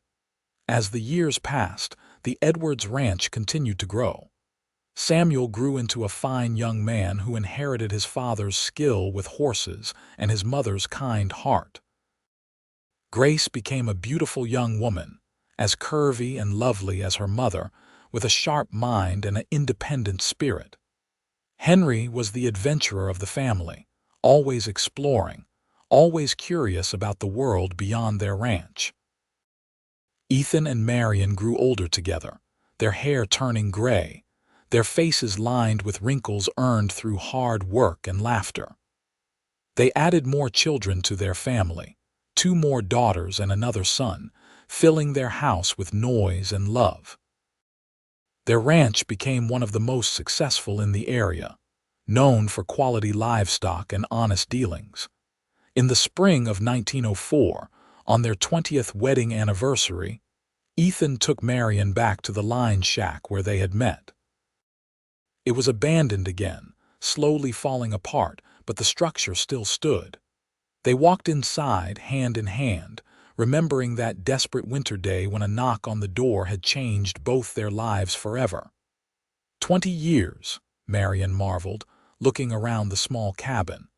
As the years passed, the Edwards ranch continued to grow. Samuel grew into a fine young man who inherited his father's skill with horses and his mother's kind heart. Grace became a beautiful young woman, as curvy and lovely as her mother, with a sharp mind and an independent spirit. Henry was the adventurer of the family, always exploring, always curious about the world beyond their ranch. Ethan and Marianne grew older together, their hair turning gray, their faces lined with wrinkles earned through hard work and laughter. They added more children to their family, 2 more daughters and another son, filling their house with noise and love. Their ranch became one of the most successful in the area, known for quality livestock and honest dealings. In the spring of 1904, on their 20th wedding anniversary, Ethan took Marianne back to the line shack where they had met. It was abandoned again, slowly falling apart, but the structure still stood. They walked inside, hand in hand, remembering that desperate winter day when a knock on the door had changed both their lives forever. 20 years, Marianne marveled, looking around the small cabin.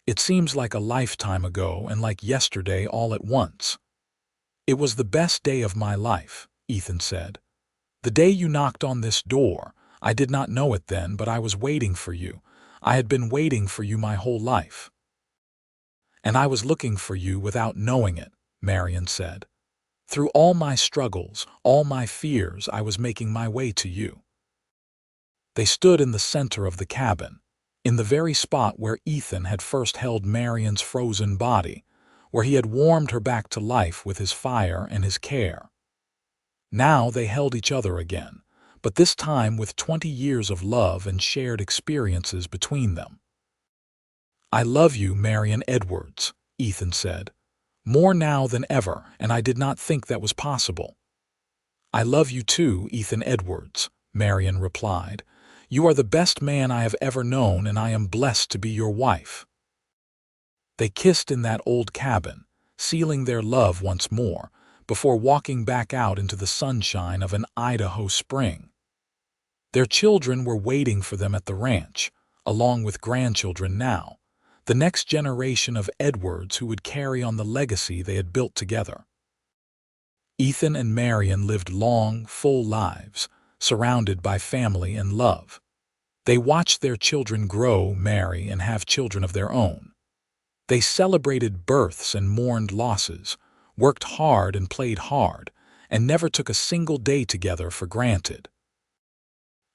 "It seems like a lifetime ago and like yesterday all at once." "It was the best day of my life," Ethan said. "The day you knocked on this door. I did not know it then, but I was waiting for you. I had been waiting for you my whole life." "And I was looking for you without knowing it," Marianne said. "Through all my struggles, all my fears, I was making my way to you." They stood in the center of the cabin, in the very spot where Ethan had first held Marianne's frozen body, where he had warmed her back to life with his fire and his care. Now they held each other again, but this time with 20 years of love and shared experiences between them. "I love you, Marianne Edwards," Ethan said. "More now than ever, and I did not think that was possible." "I love you too, Ethan Edwards," Marianne replied. "You are the best man I have ever known, and I am blessed to be your wife." They kissed in that old cabin, sealing their love once more, before walking back out into the sunshine of an Idaho spring. Their children were waiting for them at the ranch, along with grandchildren now, the next generation of Edwards who would carry on the legacy they had built together. Ethan and Marianne lived long, full lives, surrounded by family and love. They watched their children grow, marry, and have children of their own. They celebrated births and mourned losses, worked hard and played hard, and never took a single day together for granted.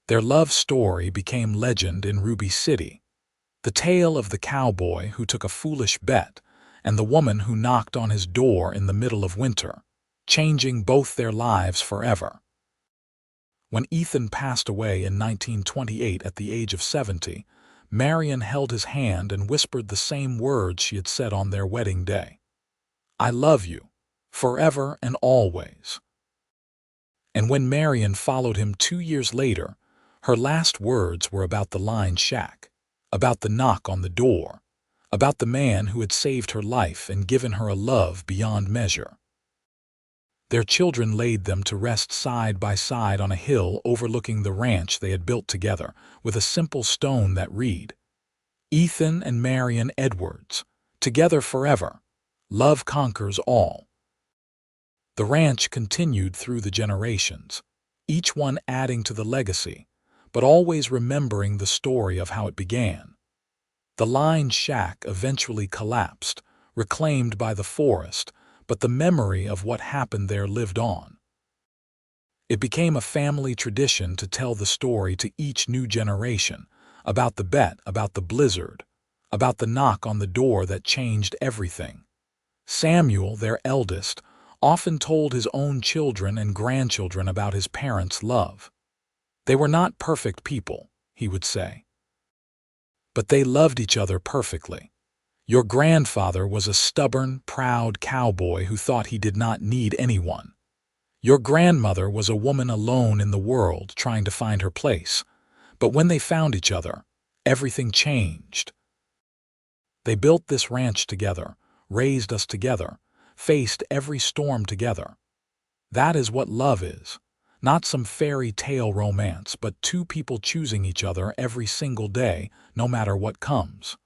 Their love story became legend in Ruby City, the tale of the cowboy who took a foolish bet and the woman who knocked on his door in the middle of winter, changing both their lives forever. When Ethan passed away in 1928 at the age of 70, Marianne held his hand and whispered the same words she had said on their wedding day. "I love you, forever and always." And when Marianne followed him 2 years later, her last words were about the line shack, about the knock on the door, about the man who had saved her life and given her a love beyond measure. Their children laid them to rest side by side on a hill overlooking the ranch they had built together, with a simple stone that read, "Ethan and Marianne Edwards, together forever. Love conquers all." The ranch continued through the generations, each one adding to the legacy, but always remembering the story of how it began. The line shack eventually collapsed, reclaimed by the forest, but the memory of what happened there lived on. It became a family tradition to tell the story to each new generation, about the bet, about the blizzard, about the knock on the door that changed everything. Samuel, their eldest, often told his own children and grandchildren about his parents' love. They were not perfect people, he would say, but they loved each other perfectly. Your grandfather was a stubborn, proud cowboy who thought he did not need anyone. Your grandmother was a woman alone in the world trying to find her place, but when they found each other, everything changed. They built this ranch together, raised us together, faced every storm together. That is what love is. Not some fairy tale romance, but two people choosing each other every single day, no matter what comes.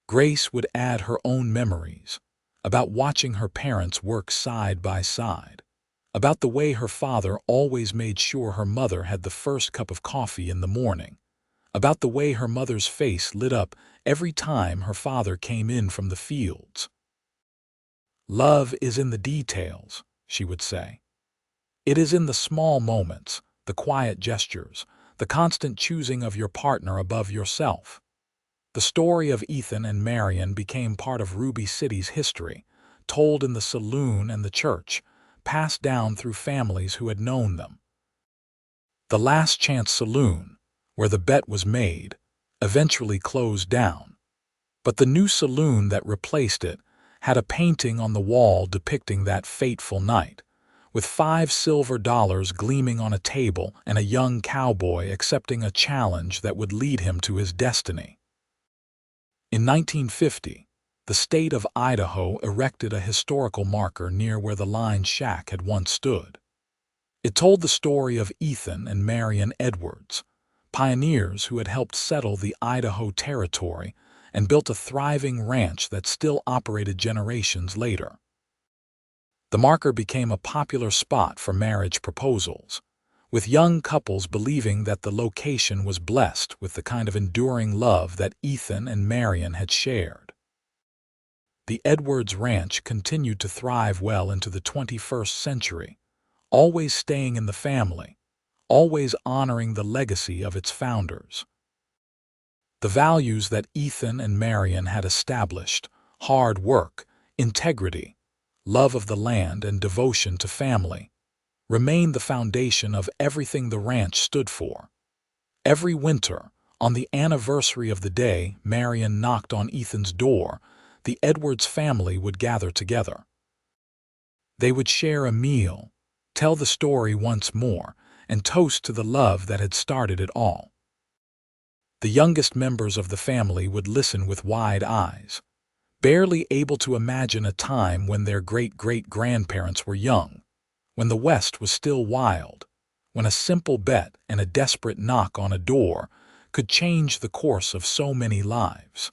Grace would add her own memories about watching her parents work side by side, about the way her father always made sure her mother had the first cup of coffee in the morning, about the way her mother's face lit up every time her father came in from the fields. Love is in the details, she would say. It is in the small moments, the quiet gestures, the constant choosing of your partner above yourself. The story of Ethan and Marianne became part of Ruby City's history, told in the saloon and the church, passed down through families who had known them. The Last Chance Saloon, where the bet was made, eventually closed down. But the new saloon that replaced it had a painting on the wall depicting that fateful night, with $5 silver gleaming on a table and a young cowboy accepting a challenge that would lead him to his destiny. In 1950, the state of Idaho erected a historical marker near where the Line Shack had once stood. It told the story of Ethan and Marianne Edwards, pioneers who had helped settle the Idaho Territory and built a thriving ranch that still operated generations later. The marker became a popular spot for marriage proposals, with young couples believing that the location was blessed with the kind of enduring love that Ethan and Marianne had shared. The Edwards Ranch continued to thrive well into the 21st century, always staying in the family, always honoring the legacy of its founders. The values that Ethan and Marianne had established, hard work, integrity, love of the land, and devotion to family, remained the foundation of everything the ranch stood for. Every winter, on the anniversary of the day Marianne knocked on Ethan's door, the Edwards family would gather together. They would share a meal, tell the story once more, and toast to the love that had started it all. The youngest members of the family would listen with wide eyes, barely able to imagine a time when their great-great-grandparents were young, when the West was still wild, when a simple bet and a desperate knock on a door could change the course of so many lives.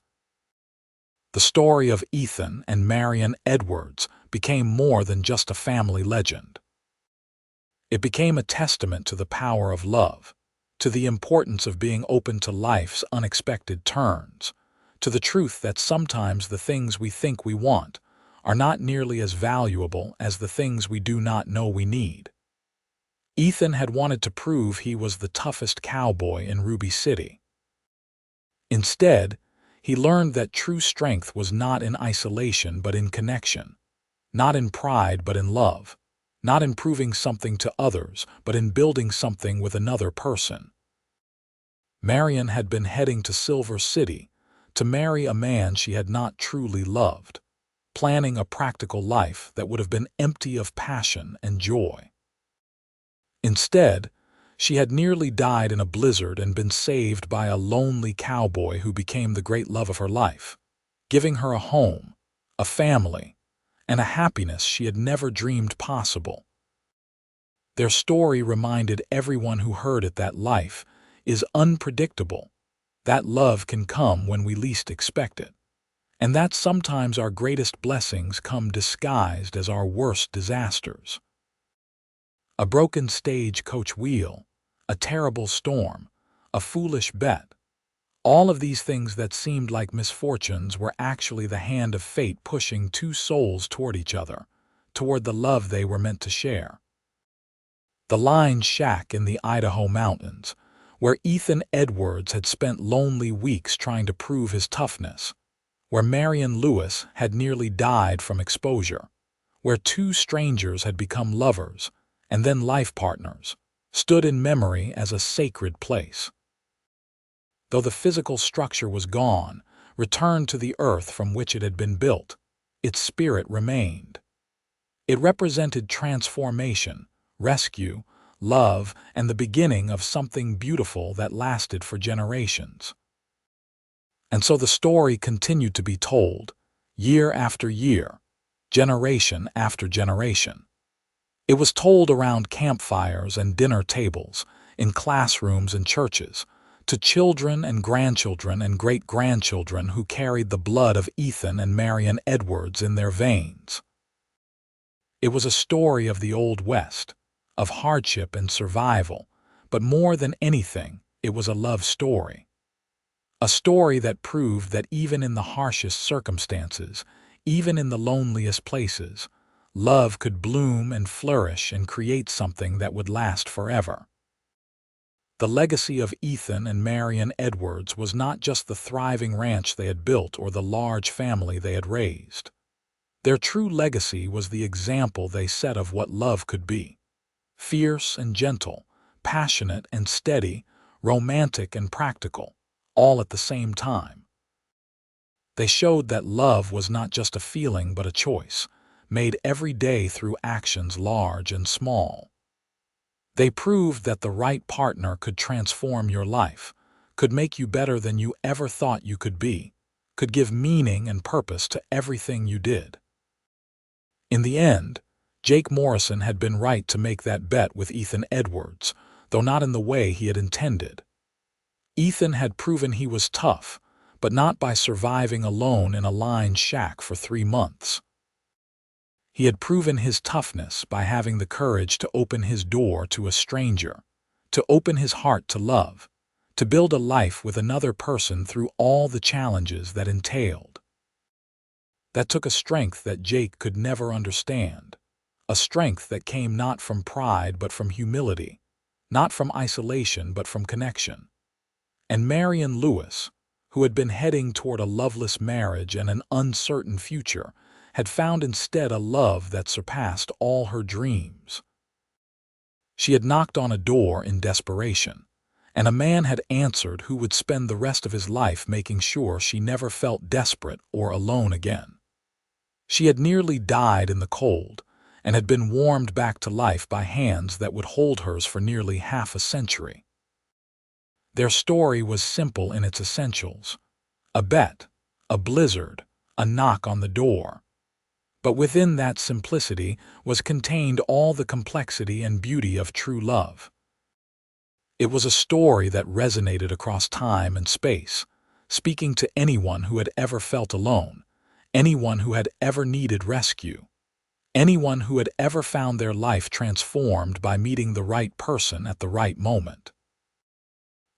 The story of Ethan and Marianne Edwards became more than just a family legend. It became a testament to the power of love, to the importance of being open to life's unexpected turns, to the truth that sometimes the things we think we want are not nearly as valuable as the things we do not know we need. Ethan had wanted to prove he was the toughest cowboy in Ruby City. Instead, he learned that true strength was not in isolation but in connection, not in pride but in love, not in proving something to others but in building something with another person. Marianne had been heading to Silver City to marry a man she had not truly loved, planning a practical life that would have been empty of passion and joy. Instead, she had nearly died in a blizzard and been saved by a lonely cowboy who became the great love of her life, giving her a home, a family, and a happiness she had never dreamed possible. Their story reminded everyone who heard it that life is unpredictable, that love can come when we least expect it, and that sometimes our greatest blessings come disguised as our worst disasters. A broken stagecoach wheel, a terrible storm, a foolish bet, all of these things that seemed like misfortunes were actually the hand of fate pushing two souls toward each other, toward the love they were meant to share. The Line Shack in the Idaho mountains, where Ethan Edwards had spent lonely weeks trying to prove his toughness, where Marianne Lewis had nearly died from exposure, where two strangers had become lovers and then life partners, stood in memory as a sacred place. Though the physical structure was gone, returned to the earth from which it had been built, its spirit remained. It represented transformation, rescue, love, and the beginning of something beautiful that lasted for generations. And so the story continued to be told, year after year, generation after generation. It was told around campfires and dinner tables, in classrooms and churches, to children and grandchildren and great-grandchildren who carried the blood of Ethan and Marianne Edwards in their veins. It was a story of the Old West, of hardship and survival, but more than anything, it was a love story. A story that proved that even in the harshest circumstances, even in the loneliest places, love could bloom and flourish and create something that would last forever. The legacy of Ethan and Marianne Edwards was not just the thriving ranch they had built or the large family they had raised. Their true legacy was the example they set of what love could be. Fierce and gentle, passionate and steady, romantic and practical, all at the same time. They showed that love was not just a feeling but a choice, made every day through actions large and small. They proved that the right partner could transform your life, could make you better than you ever thought you could be, could give meaning and purpose to everything you did. In the end, Jake Morrison had been right to make that bet with Ethan Edwards, though not in the way he had intended. Ethan had proven he was tough, but not by surviving alone in a lined shack for 3 months. He had proven his toughness by having the courage to open his door to a stranger, to open his heart to love, to build a life with another person through all the challenges that entailed. That took a strength that Jake could never understand, a strength that came not from pride but from humility, not from isolation but from connection. And Marianne Lewis, who had been heading toward a loveless marriage and an uncertain future, had found instead a love that surpassed all her dreams. She had knocked on a door in desperation, and a man had answered who would spend the rest of his life making sure she never felt desperate or alone again. She had nearly died in the cold, and had been warmed back to life by hands that would hold hers for nearly half a century. Their story was simple in its essentials: a bet, a blizzard, a knock on the door. But within that simplicity was contained all the complexity and beauty of true love. It was a story that resonated across time and space, speaking to anyone who had ever felt alone, anyone who had ever needed rescue, anyone who had ever found their life transformed by meeting the right person at the right moment.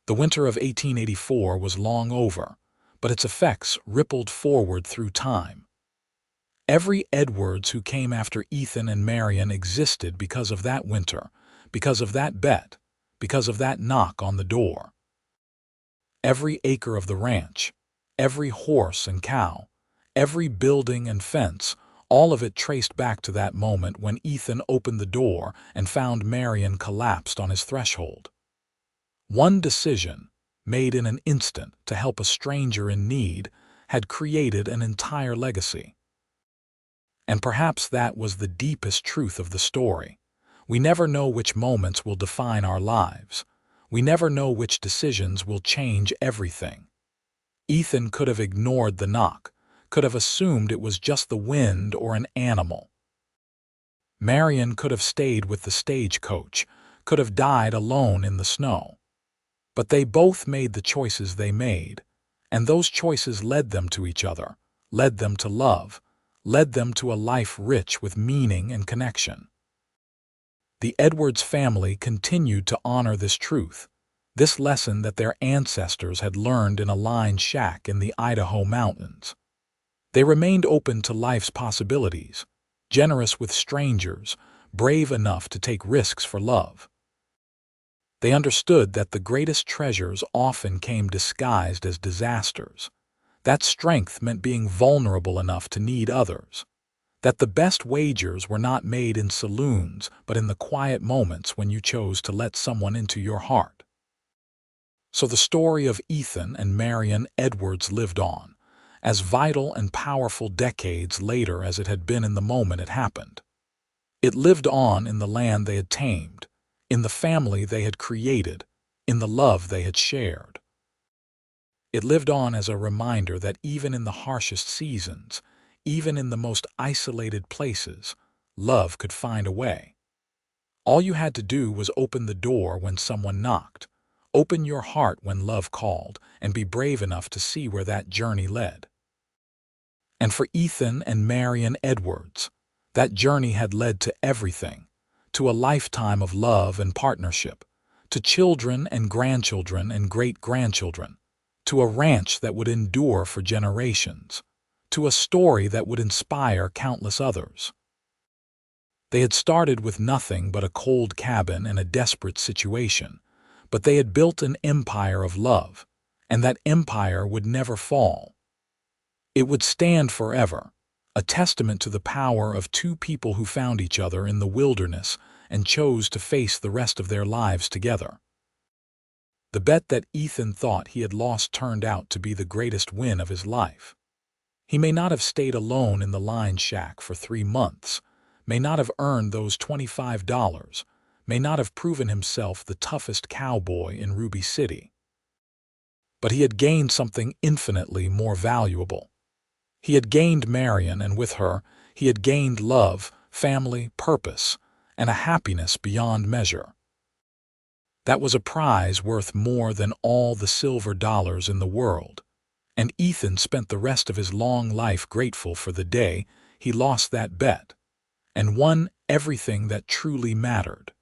The winter of 1884 was long over, but its effects rippled forward through time. Every Edwards who came after Ethan and Marianne existed because of that winter, because of that bet, because of that knock on the door. Every acre of the ranch, every horse and cow, every building and fence, all of it traced back to that moment when Ethan opened the door and found Marianne collapsed on his threshold. One decision, made in an instant to help a stranger in need, had created an entire legacy. And perhaps that was the deepest truth of the story. We never know which moments will define our lives. We never know which decisions will change everything. Ethan could have ignored the knock, could have assumed it was just the wind or an animal. Marianne could have stayed with the stagecoach, could have died alone in the snow. But they both made the choices they made, and those choices led them to each other, led them to love, led them to a life rich with meaning and connection. The Edwards family continued to honor this truth, this lesson that their ancestors had learned in a lined shack in the Idaho mountains. They remained open to life's possibilities, generous with strangers, brave enough to take risks for love. They understood that the greatest treasures often came disguised as disasters. That strength meant being vulnerable enough to need others. that the best wagers were not made in saloons but in the quiet moments when you chose to let someone into your heart. So the story of Ethan and Marianne Edwards lived on, as vital and powerful decades later as it had been in the moment it happened. It lived on in the land they had tamed, in the family they had created, in the love they had shared. It lived on as a reminder that even in the harshest seasons, even in the most isolated places, love could find a way. All you had to do was open the door when someone knocked, open your heart when love called, and be brave enough to see where that journey led. And for Ethan and Marianne Edwards, that journey had led to everything, to a lifetime of love and partnership, to children and grandchildren and great-grandchildren, to a ranch that would endure for generations, to a story that would inspire countless others. They had started with nothing but a cold cabin and a desperate situation, but they had built an empire of love, and that empire would never fall. It would stand forever, a testament to the power of two people who found each other in the wilderness and chose to face the rest of their lives together. The bet that Ethan thought he had lost turned out to be the greatest win of his life. He may not have stayed alone in the line shack for 3 months, may not have earned those $25, may not have proven himself the toughest cowboy in Ruby City. But he had gained something infinitely more valuable. He had gained Marianne, and with her, he had gained love, family, purpose, and a happiness beyond measure. That was a prize worth more than all the silver dollars in the world, and Ethan spent the rest of his long life grateful for the day he lost that bet and won everything that truly mattered.